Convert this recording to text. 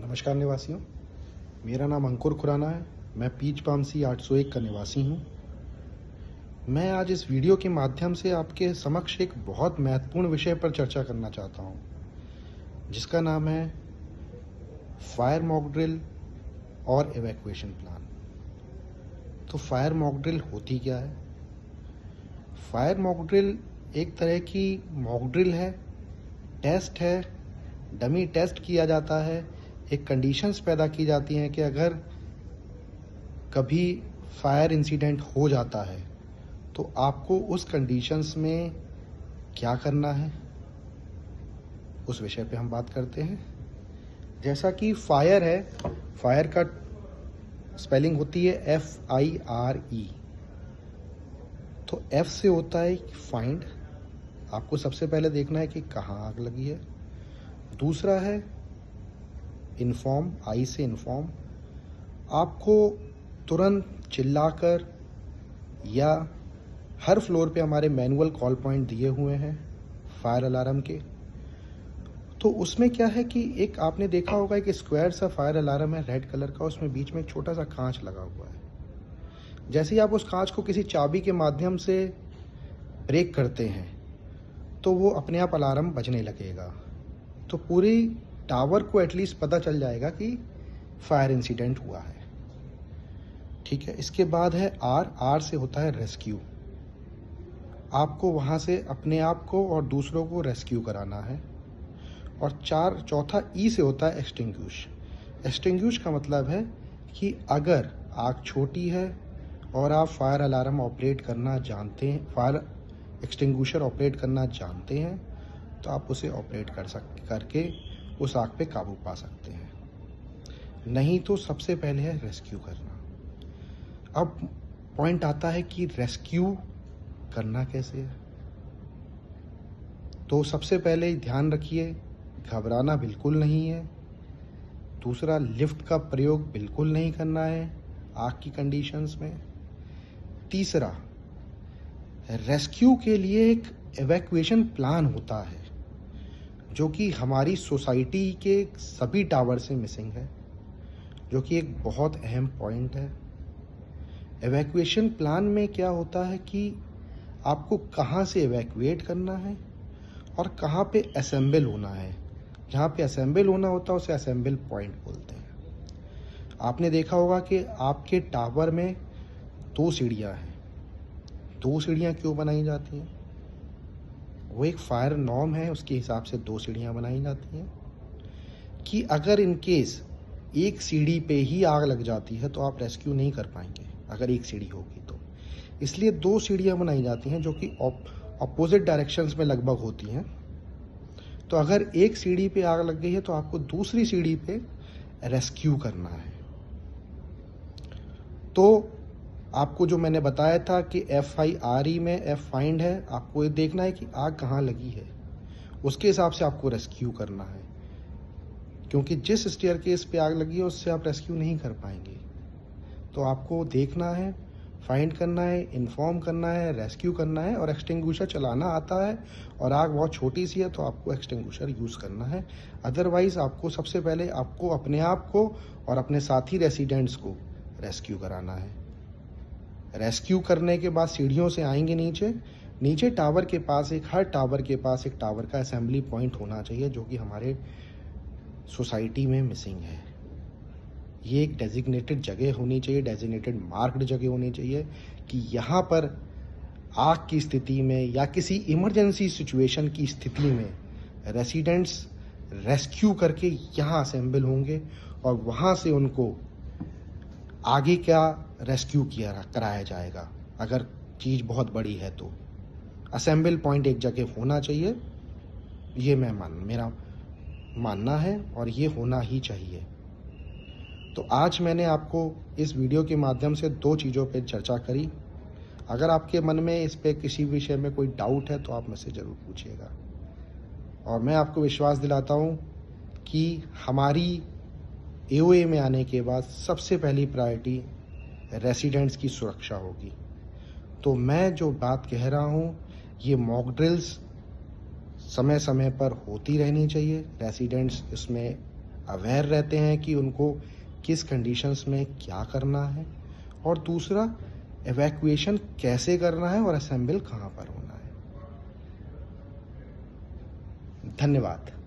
नमस्कार निवासियों, मेरा नाम अंकुर खुराना है। मैं पीच पामसी 801 का निवासी हूँ। मैं आज इस वीडियो के माध्यम से आपके समक्ष एक बहुत महत्वपूर्ण विषय पर चर्चा करना चाहता हूँ, जिसका नाम है फायर मॉक ड्रिल और एवैक्यूएशन प्लान। तो फायर मॉक ड्रिल होती क्या है? फायर मॉक ड्रिल एक तरह की मॉक ड्रिल है, टेस्ट है, डमी टेस्ट किया जाता है। एक कंडीशंस पैदा की जाती हैं कि अगर कभी फायर इंसिडेंट हो जाता है तो आपको उस कंडीशंस में क्या करना है, उस विषय पे हम बात करते हैं। जैसा कि फायर है, फायर का स्पेलिंग होती है FIRE। तो F से होता है फाइंड, आपको सबसे पहले देखना है कि कहाँ आग लगी है। दूसरा है इन्फॉर्म, I से इन्फॉर्म, आपको तुरंत चिल्लाकर, या हर फ्लोर पे हमारे मैनुअल कॉल पॉइंट दिए हुए हैं फायर अलार्म के। तो उसमें क्या है कि एक आपने देखा होगा एक स्क्वायर सा फायर अलार्म है रेड कलर का, उसमें बीच में एक छोटा सा कांच लगा हुआ है। जैसे ही आप उस कांच को किसी चाबी के माध्यम से ब्रेक करते हैं तो वो अपने आप अलार्म बजने लगेगा। तो पूरी टावर को एटलीस्ट पता चल जाएगा कि फायर इंसिडेंट हुआ है। ठीक है, इसके बाद है R से होता है रेस्क्यू। आपको वहाँ से अपने आप को और दूसरों को रेस्क्यू कराना है। और चौथा E से होता है एक्सटिंग्विश। एक्सटिंग्विश का मतलब है कि अगर आग छोटी है और आप फायर अलार्म ऑपरेट करना जानते हैं, फायर एक्सटिंग्विशर ऑपरेट करना जानते हैं, तो आप उसे ऑपरेट करके उस आग पे काबू पा सकते हैं। नहीं तो सबसे पहले है रेस्क्यू करना। अब पॉइंट आता है कि रेस्क्यू करना कैसे है। तो सबसे पहले ध्यान रखिए, घबराना बिल्कुल नहीं है। दूसरा, लिफ्ट का प्रयोग बिल्कुल नहीं करना है आग की कंडीशंस में। तीसरा, रेस्क्यू के लिए एक एवैक्यूएशन प्लान होता है, जो कि हमारी सोसाइटी के सभी टावर से मिसिंग है, जो कि एक बहुत अहम पॉइंट है। एवैक्यूएशन प्लान में क्या होता है कि आपको कहाँ से एवैक्यूएट करना है और कहाँ पे असेंबल होना है। जहाँ पे असेंबल होना होता है उसे असेंबल पॉइंट बोलते हैं। आपने देखा होगा कि आपके टावर में 2 सीढ़ियाँ हैं। 2 सीढ़ियाँ क्यों बनाई जाती हैं? वो एक फायर नॉर्म है, उसके हिसाब से 2 सीढ़ियाँ बनाई जाती हैं कि अगर इन केस एक सीढ़ी पे ही आग लग जाती है तो आप रेस्क्यू नहीं कर पाएंगे अगर एक सीढ़ी होगी तो। इसलिए 2 सीढ़ियाँ बनाई जाती हैं जो कि अपोजिट डायरेक्शंस में लगभग होती हैं। तो अगर एक सीढ़ी पे आग लग गई है तो आपको दूसरी सीढ़ी पे रेस्क्यू करना है। तो आपको जो मैंने बताया था कि FIRE में F फाइंड है, आपको ये देखना है कि आग कहाँ लगी है, उसके हिसाब से आपको रेस्क्यू करना है। क्योंकि जिस स्टेयरकेस पे आग लगी है उससे आप रेस्क्यू नहीं कर पाएंगे। तो आपको देखना है, फाइंड करना है, इन्फॉर्म करना है, रेस्क्यू करना है। और एक्सटिंग्विशर चलाना आता है और आग बहुत छोटी सी है तो आपको एक्सटिंग्विशर यूज़ करना है। अदरवाइज़ आपको सबसे पहले आपको अपने आप को और अपने साथी रेसिडेंट्स को रेस्क्यू कराना है। रेस्क्यू करने के बाद सीढ़ियों से आएंगे नीचे टावर के पास हर टावर के पास एक टावर का असेंबली पॉइंट होना चाहिए, जो कि हमारे सोसाइटी में मिसिंग है। ये एक डेजिग्नेटेड जगह होनी चाहिए, डेजिग्नेटेड मार्क्ड जगह होनी चाहिए कि यहाँ पर आग की स्थिति में या किसी इमरजेंसी सिचुएशन की स्थिति में रेसिडेंट्स रेस्क्यू करके यहाँ असेंबल होंगे और वहाँ से उनको आगे क्या रेस्क्यू कराया जाएगा। अगर चीज़ बहुत बड़ी है तो असेंबल पॉइंट एक जगह होना चाहिए, ये मेरा मानना है और ये होना ही चाहिए। तो आज मैंने आपको इस वीडियो के माध्यम से 2 चीज़ों पर चर्चा करी। अगर आपके मन में इस पे किसी विषय में कोई डाउट है तो आप मुझसे ज़रूर पूछिएगा। और मैं आपको विश्वास दिलाता हूँ कि हमारी AOA में आने के बाद सबसे पहली प्रायोरिटी रेसिडेंट्स की सुरक्षा होगी। तो मैं जो बात कह रहा हूँ, ये मॉक ड्रिल्स समय समय पर होती रहनी चाहिए। रेसिडेंट्स इसमें अवेयर रहते हैं कि उनको किस कंडीशंस में क्या करना है, और दूसरा एवैक्यूएशन कैसे करना है और असेंबल कहाँ पर होना है। धन्यवाद।